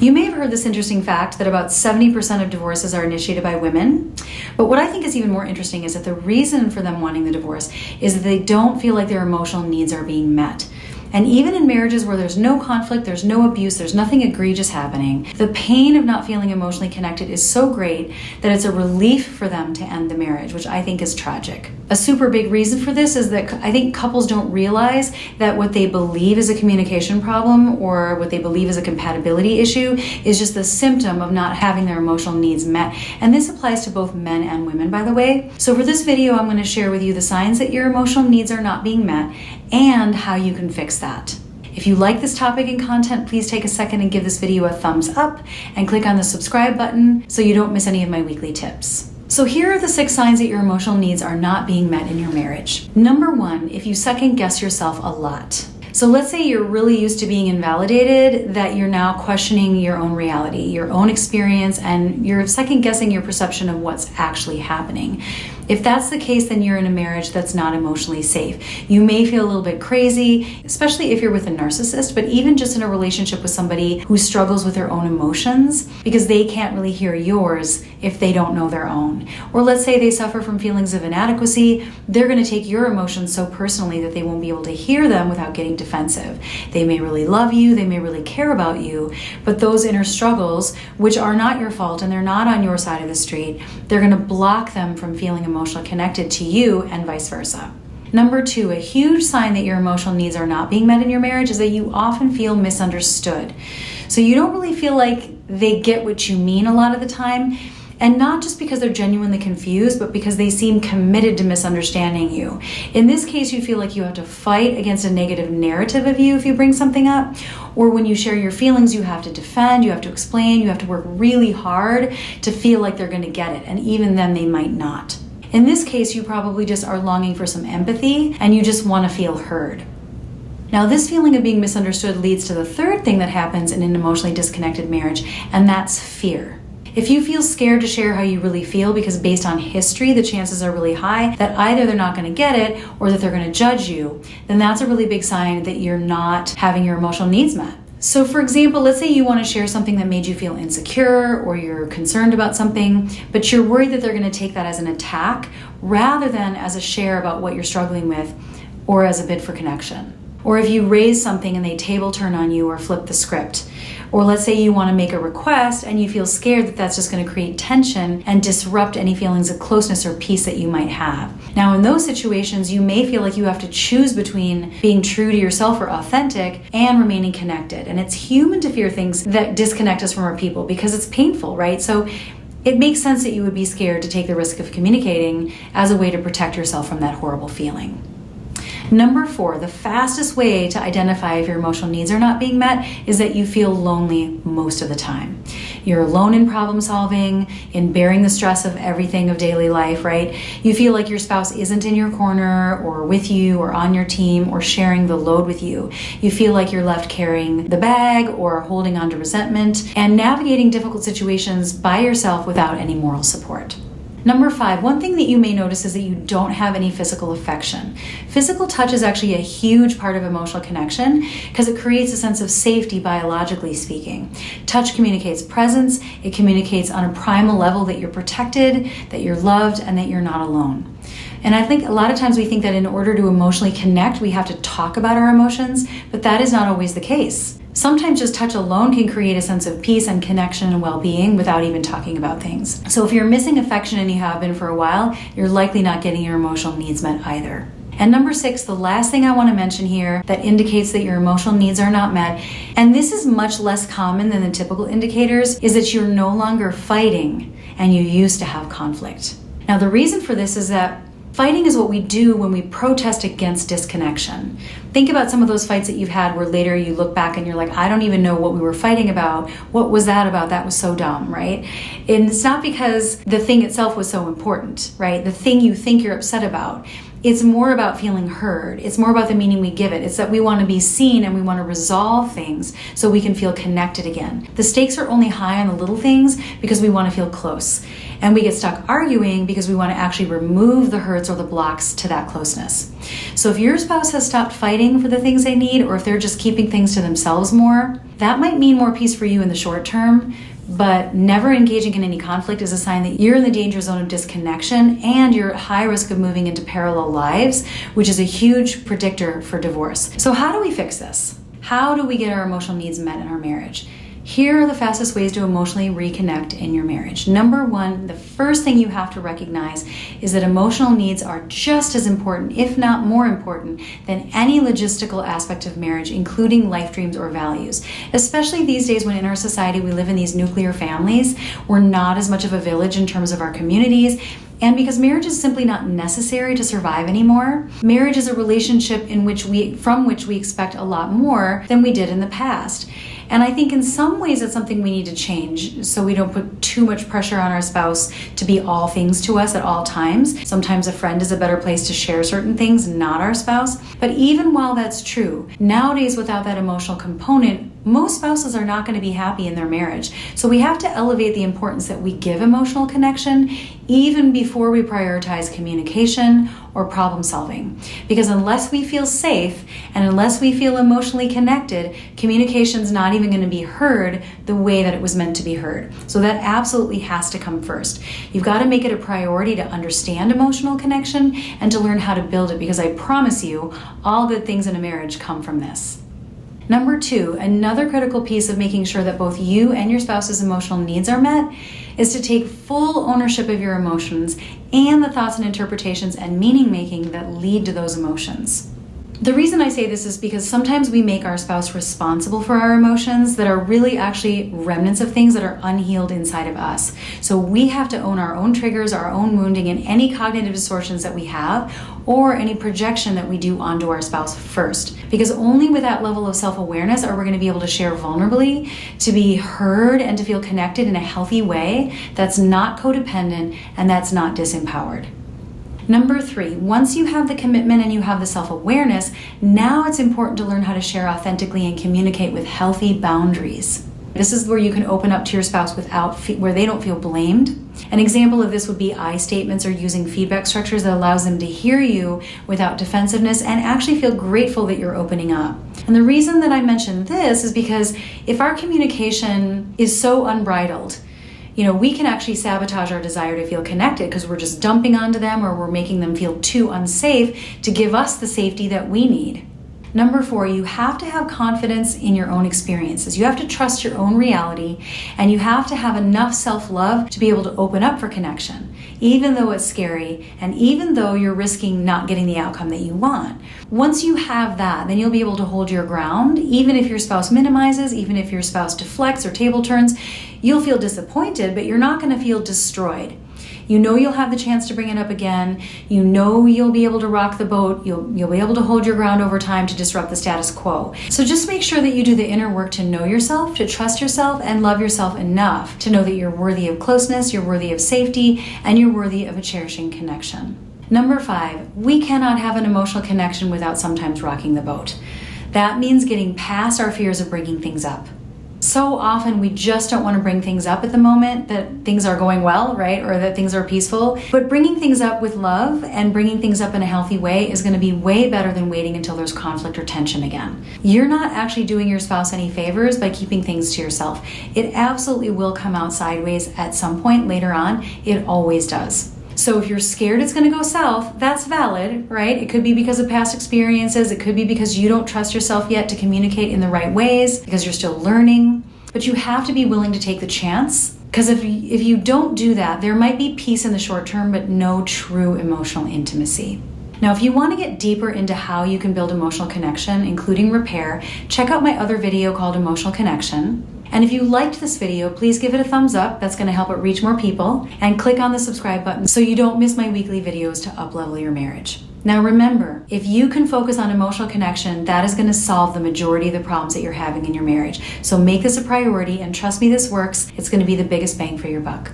You may have heard this interesting fact that about 70% of divorces are initiated by women. But what I think is even more interesting is that the reason for them wanting the divorce is that they don't feel like their emotional needs are being met. And even in marriages where there's no conflict, there's no abuse, there's nothing egregious happening, the pain of not feeling emotionally connected is so great that it's a relief for them to end the marriage, which I think is tragic. A super big reason for this is that I think couples don't realize that what they believe is a communication problem or what they believe is a compatibility issue is just the symptom of not having their emotional needs met. And this applies to both men and women, by the way. So for this video, I'm going to share with you the signs that your emotional needs are not being met and how you can fix that. If you like this topic and content, please take a second and give this video a thumbs up and click on the subscribe button so you don't miss any of my weekly tips. So here are the 6 signs that your emotional needs are not being met in your marriage. Number 1, if you second guess yourself a lot. So let's say you're really used to being invalidated, that you're now questioning your own reality, your own experience, and you're second guessing your perception of what's actually happening. If that's the case, then you're in a marriage that's not emotionally safe. You may feel a little bit crazy, especially if you're with a narcissist, but even just in a relationship with somebody who struggles with their own emotions because they can't really hear yours if they don't know their own. Or let's say they suffer from feelings of inadequacy, they're going to take your emotions so personally that they won't be able to hear them without getting defensive. They may really love you, they may really care about you, but those inner struggles, which are not your fault and they're not on your side of the street, they're going to block them from feeling emotionally connected to you and vice versa. Number 2, a huge sign that your emotional needs are not being met in your marriage is that you often feel misunderstood. So you don't really feel like they get what you mean a lot of the time. And not just because they're genuinely confused, but because they seem committed to misunderstanding you. In this case, you feel like you have to fight against a negative narrative of you if you bring something up. Or when you share your feelings, you have to defend, you have to explain, you have to work really hard to feel like they're going to get it. And even then, they might not. In this case, you probably just are longing for some empathy and you just want to feel heard. Now, this feeling of being misunderstood leads to the third thing that happens in an emotionally disconnected marriage, and that's fear. If you feel scared to share how you really feel because based on history, the chances are really high that either they're not going to get it or that they're going to judge you, then that's a really big sign that you're not having your emotional needs met. So for example, let's say you want to share something that made you feel insecure or you're concerned about something, but you're worried that they're going to take that as an attack rather than as a share about what you're struggling with or as a bid for connection. Or if you raise something and they table turn on you or flip the script. Or let's say you want to make a request and you feel scared that that's just going to create tension and disrupt any feelings of closeness or peace that you might have. Now, in those situations, you may feel like you have to choose between being true to yourself or authentic and remaining connected. And it's human to fear things that disconnect us from our people because it's painful, right? So it makes sense that you would be scared to take the risk of communicating as a way to protect yourself from that horrible feeling. Number 4, the fastest way to identify if your emotional needs are not being met is that you feel lonely most of the time. You're alone in problem solving, in bearing the stress of everything of daily life, right? You feel like your spouse isn't in your corner or with you or on your team or sharing the load with you. You feel like you're left carrying the bag or holding on to resentment and navigating difficult situations by yourself without any moral support. Number 5, one thing that you may notice is that you don't have any physical affection. Physical touch is actually a huge part of emotional connection because it creates a sense of safety biologically speaking. Touch communicates presence, it communicates on a primal level that you're protected, that you're loved, and that you're not alone. And I think a lot of times we think that in order to emotionally connect, we have to talk about our emotions, but that is not always the case. Sometimes just touch alone can create a sense of peace and connection and well-being without even talking about things. So if you're missing affection and you have been for a while, you're likely not getting your emotional needs met either. And number 6, the last thing I want to mention here that indicates that your emotional needs are not met, and this is much less common than the typical indicators, is that you're no longer fighting and you used to have conflict. Now the reason for this is that fighting is what we do when we protest against disconnection. Think about some of those fights that you've had where later you look back and you're like, I don't even know what we were fighting about. What was that about? That was so dumb, right? And it's not because the thing itself was so important, right? The thing you think you're upset about. It's more about feeling heard. It's more about the meaning we give it. It's that we want to be seen and we want to resolve things so we can feel connected again. The stakes are only high on the little things because we want to feel close. And we get stuck arguing because we want to actually remove the hurts or the blocks to that closeness. So if your spouse has stopped fighting for the things they need, or if they're just keeping things to themselves more, That might mean more peace for you in the short term, but never engaging in any conflict is a sign that you're in the danger zone of disconnection and you're at high risk of moving into parallel lives, which is a huge predictor for divorce. So how do we fix this? How do we get our emotional needs met in our marriage? Here are the fastest ways to emotionally reconnect in your marriage. Number one, the first thing you have to recognize is that emotional needs are just as important, if not more important, than any logistical aspect of marriage, including life dreams or values. Especially these days when in our society we live in these nuclear families, we're not as much of a village in terms of our communities. And because marriage is simply not necessary to survive anymore, marriage is a relationship from which we expect a lot more than we did in the past. And I think in some ways it's something we need to change so we don't put too much pressure on our spouse to be all things to us at all times. Sometimes a friend is a better place to share certain things, not our spouse. But even while that's true, nowadays without that emotional component, most spouses are not going to be happy in their marriage. So we have to elevate the importance that we give emotional connection even before we prioritize communication or problem solving. Because unless we feel safe and unless we feel emotionally connected, communication's not even going to be heard the way that it was meant to be heard. So that absolutely has to come first. You've got to make it a priority to understand emotional connection and to learn how to build it, because I promise you, all good things in a marriage come from this. Number two, another critical piece of making sure that both you and your spouse's emotional needs are met is to take full ownership of your emotions and the thoughts and interpretations and meaning making that lead to those emotions. The reason I say this is because sometimes we make our spouse responsible for our emotions that are really actually remnants of things that are unhealed inside of us. So we have to own our own triggers, our own wounding, and any cognitive distortions that we have, or any projection that we do onto our spouse first. Because only with that level of self-awareness are we going to be able to share vulnerably, to be heard, and to feel connected in a healthy way that's not codependent and that's not disempowered. Number three, once you have the commitment and you have the self-awareness, now it's important to learn how to share authentically and communicate with healthy boundaries. This is where you can open up to your spouse where they don't feel blamed. An example of this would be I statements or using feedback structures that allows them to hear you without defensiveness and actually feel grateful that you're opening up. And the reason that I mention this is because if our communication is so unbridled, we can actually sabotage our desire to feel connected because we're just dumping onto them or we're making them feel too unsafe to give us the safety that we need. Number four, you have to have confidence in your own experiences. You have to trust your own reality, and you have to have enough self-love to be able to open up for connection, even though it's scary and even though you're risking not getting the outcome that you want. Once you have that, then you'll be able to hold your ground, even if your spouse minimizes, even if your spouse deflects or table turns. You'll feel disappointed, but you're not going to feel destroyed. You know you'll have the chance to bring it up again. You know you'll be able to rock the boat. You'll be able to hold your ground over time to disrupt the status quo. So just make sure that you do the inner work to know yourself, to trust yourself, and love yourself enough to know that you're worthy of closeness, you're worthy of safety, and you're worthy of a cherishing connection. Number five, we cannot have an emotional connection without sometimes rocking the boat. That means getting past our fears of bringing things up. So often we just don't want to bring things up at the moment that things are going well, right? Or that things are peaceful. But bringing things up with love and bringing things up in a healthy way is going to be way better than waiting until there's conflict or tension again. You're not actually doing your spouse any favors by keeping things to yourself. It absolutely will come out sideways at some point later on. It always does. So if you're scared it's going to go south, that's valid, right? It could be because of past experiences. It could be because you don't trust yourself yet to communicate in the right ways, because you're still learning. But you have to be willing to take the chance, because if you don't do that, there might be peace in the short term, but no true emotional intimacy. Now, if you want to get deeper into how you can build emotional connection, including repair, check out my other video called Emotional Connection. And if you liked this video, please give it a thumbs up. That's going to help it reach more people. And click on the subscribe button so you don't miss my weekly videos to up-level your marriage. Now remember, if you can focus on emotional connection, that is going to solve the majority of the problems that you're having in your marriage. So make this a priority, and trust me, this works. It's going to be the biggest bang for your buck.